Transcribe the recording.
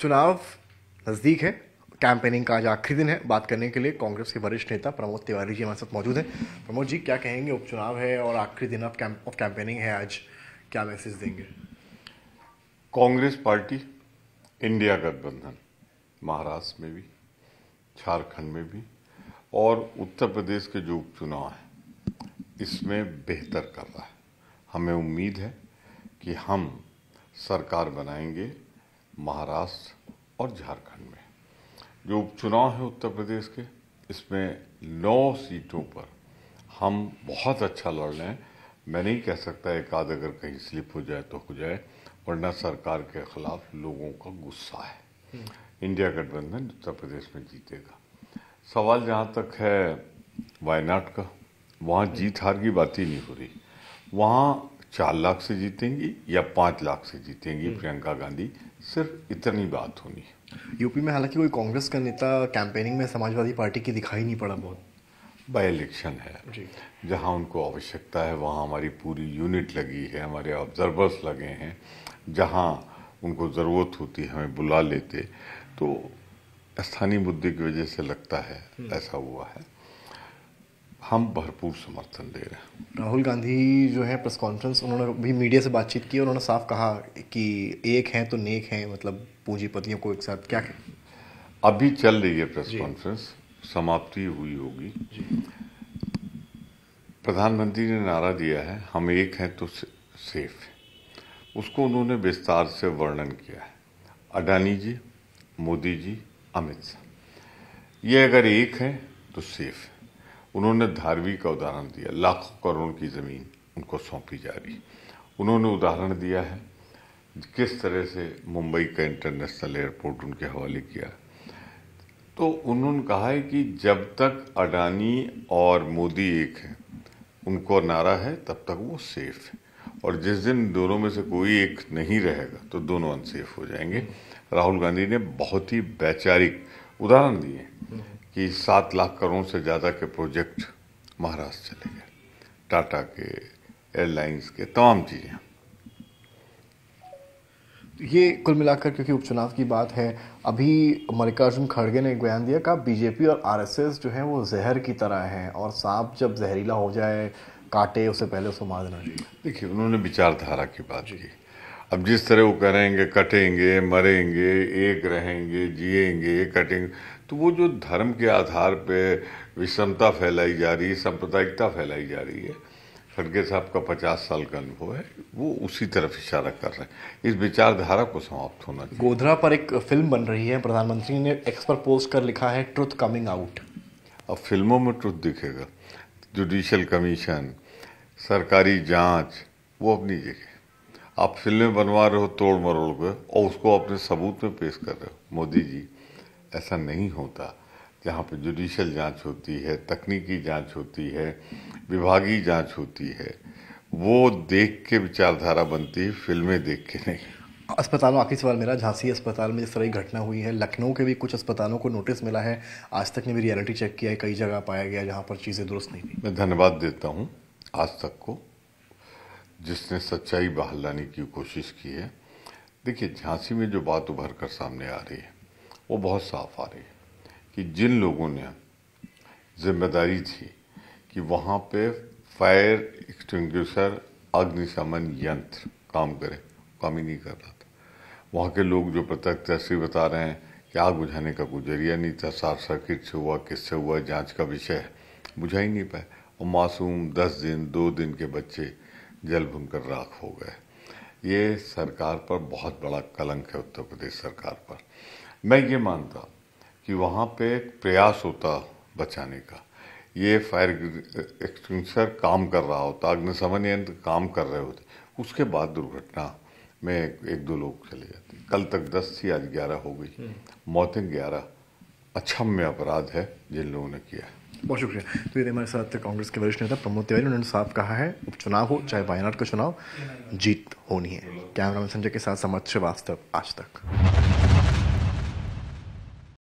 चुनाव नज़दीक है, कैंपेनिंग का आज आखिरी दिन है। बात करने के लिए कांग्रेस के वरिष्ठ नेता प्रमोद तिवारी जी हमारे साथ मौजूद हैं। प्रमोद जी, क्या कहेंगे? उपचुनाव है और आखिरी दिन ऑफ कैंपेनिंग है आज, क्या मैसेज देंगे? कांग्रेस पार्टी, इंडिया गठबंधन महाराष्ट्र में भी, झारखंड में भी और उत्तर प्रदेश के जो उपचुनाव हैं इसमें बेहतर कर रहा है। हमें उम्मीद है कि हम सरकार बनाएंगे महाराष्ट्र और झारखंड में। जो उपचुनाव है उत्तर प्रदेश के, इसमें 9 सीटों पर हम बहुत अच्छा लड़ रहे हैं। मैं नहीं कह सकता एक आध अगर कहीं स्लिप हो जाए तो हो जाए, वरना सरकार के खिलाफ लोगों का गुस्सा है। इंडिया गठबंधन उत्तर प्रदेश में जीतेगा। सवाल जहाँ तक है वायनाड का, वहाँ जीत हार की बात ही नहीं हो रही। वहाँ 4 लाख से जीतेंगी या 5 लाख से जीतेंगी प्रियंका गांधी, सिर्फ इतनी बात होनी है। यूपी में हालांकि कोई कांग्रेस का नेता कैंपेनिंग में समाजवादी पार्टी की दिखाई नहीं पड़ा बहुत। बाई इलेक्शन है, जहाँ उनको आवश्यकता है वहाँ हमारी पूरी यूनिट लगी है, हमारे ऑब्जर्वर्स लगे हैं। जहाँ उनको ज़रूरत होती है हमें बुला लेते। तो स्थानीय मुद्दे की वजह से लगता है ऐसा हुआ है। हम भरपूर समर्थन दे रहे हैं। राहुल गांधी जो है प्रेस कॉन्फ्रेंस, उन्होंने भी मीडिया से बातचीत की और उन्होंने साफ कहा कि एक हैं तो नेक हैं, मतलब पूंजीपतियों को एक साथ। क्या कहें? अभी चल रही है प्रेस कॉन्फ्रेंस, समाप्ति हुई होगी। प्रधानमंत्री ने नारा दिया है हम एक हैं तो सेफ है। उसको उन्होंने विस्तार से वर्णन किया है। अडानी जी, मोदी जी, अमित शाह, ये अगर एक है तो सेफ है। उन्होंने धारवी का उदाहरण दिया, लाखों करोड़ की ज़मीन उनको सौंपी जा रही। उन्होंने उदाहरण दिया है किस तरह से मुंबई का इंटरनेशनल एयरपोर्ट उनके हवाले किया। तो उन्होंने कहा है कि जब तक अडानी और मोदी एक हैं, उनको नारा है, तब तक वो सेफ है। और जिस दिन दोनों में से कोई एक नहीं रहेगा तो दोनों अनसेफ हो जाएंगे। राहुल गांधी ने बहुत ही वैचारिक उदाहरण दिए कि 7 लाख करोड़ से ज़्यादा के प्रोजेक्ट महाराष्ट्र चले गए, टाटा के, एयरलाइंस के, तमाम चीज़ें। ये कुल मिलाकर, क्योंकि उपचुनाव की बात है, अभी मल्लिकार्जुन खड़गे ने एक बयान दिया, कहा बीजेपी और आरएसएस जो है वो जहर की तरह है और सांप जब जहरीला हो जाए काटे उससे पहले उसको मार देना चाहिए। देखिए, उन्होंने विचारधारा की बात की। अब जिस तरह वो करेंगे, कटेंगे, मरेंगे, एक रहेंगे, जिएंगे, कटेंगे, तो वो जो धर्म के आधार पे विषमता फैलाई जा रही है, सांप्रदायिकता फैलाई जा रही है, खड़गे साहब का 50 साल का अनुभव है, वो उसी तरफ इशारा कर रहे हैं। इस विचारधारा को समाप्त होना चाहिए। गोधरा पर एक फिल्म बन रही है, प्रधानमंत्री ने एक्स पर पोस्ट कर लिखा है ट्रुथ कमिंग आउट। अब फिल्मों में ट्रुथ दिखेगा। जुडिशियल कमीशन, सरकारी जांच, वो अपनी जगह। आप फिल्में बनवा रहे हो तोड़ मरोड़ कर और उसको अपने सबूत में पेश कर रहे हो। मोदी जी, ऐसा नहीं होता। जहाँ पे जुडिशियल जांच होती है, तकनीकी जांच होती है, विभागीय जांच होती है, वो देख के विचारधारा बनती है, फिल्में देख के नहीं। अस्पतालों, आखिरी सवाल मेरा, झांसी अस्पताल में जिस तरह की घटना हुई है, लखनऊ के भी कुछ अस्पतालों को नोटिस मिला है, आज तक ने भी रियलिटी चेक किया है, कई जगह पाया गया जहाँ पर चीज़ें दुरुस्त नहीं थी। मैं धन्यवाद देता हूँ आज तक को, जिसने सच्चाई बाहर लाने की कोशिश की है। देखिए, झांसी में जो बात उभर कर सामने आ रही है वो बहुत साफ आ रही है कि जिन लोगों ने जिम्मेदारी थी कि वहाँ पे फायर एक्सटिंग्विशर, अग्निशमन यंत्र काम करे, काम ही नहीं कर रहा था। वहाँ के लोग जो प्रत्यक्षदर्शी बता रहे हैं कि आग बुझाने का कोई जरिया नहीं था, शॉर्ट सर्किट से हुआ, किससे हुआ, जांच का विषय है, बुझा ही नहीं पाए। और मासूम 10 दिन 2 दिन के बच्चे जल भुनकर राख हो गए। ये सरकार पर बहुत बड़ा कलंक है, उत्तर प्रदेश सरकार पर। मैं ये मानता कि वहाँ पे प्रयास होता बचाने का, ये फायर एक्सटिंग्विशर काम कर रहा होता, अग्निशमन यंत्र काम कर रहे होते, उसके बाद दुर्घटना में 1-2 लोग चले जाते। कल तक 10 थी, आज 11 हो गई। मौतें 11। अक्षम्य अपराध है जिन लोगों ने किया। बहुत शुक्रिया। तो ये हमारे साथ कांग्रेस के वरिष्ठ नेता प्रमोद तिवारी, उन्होंने साफ कहा है उपचुनाव हो चाहे वायनाड का चुनाव, जीत होनी है। कैमरामैन संजय के साथ समर्थ श्रीवास्तव, आज तक।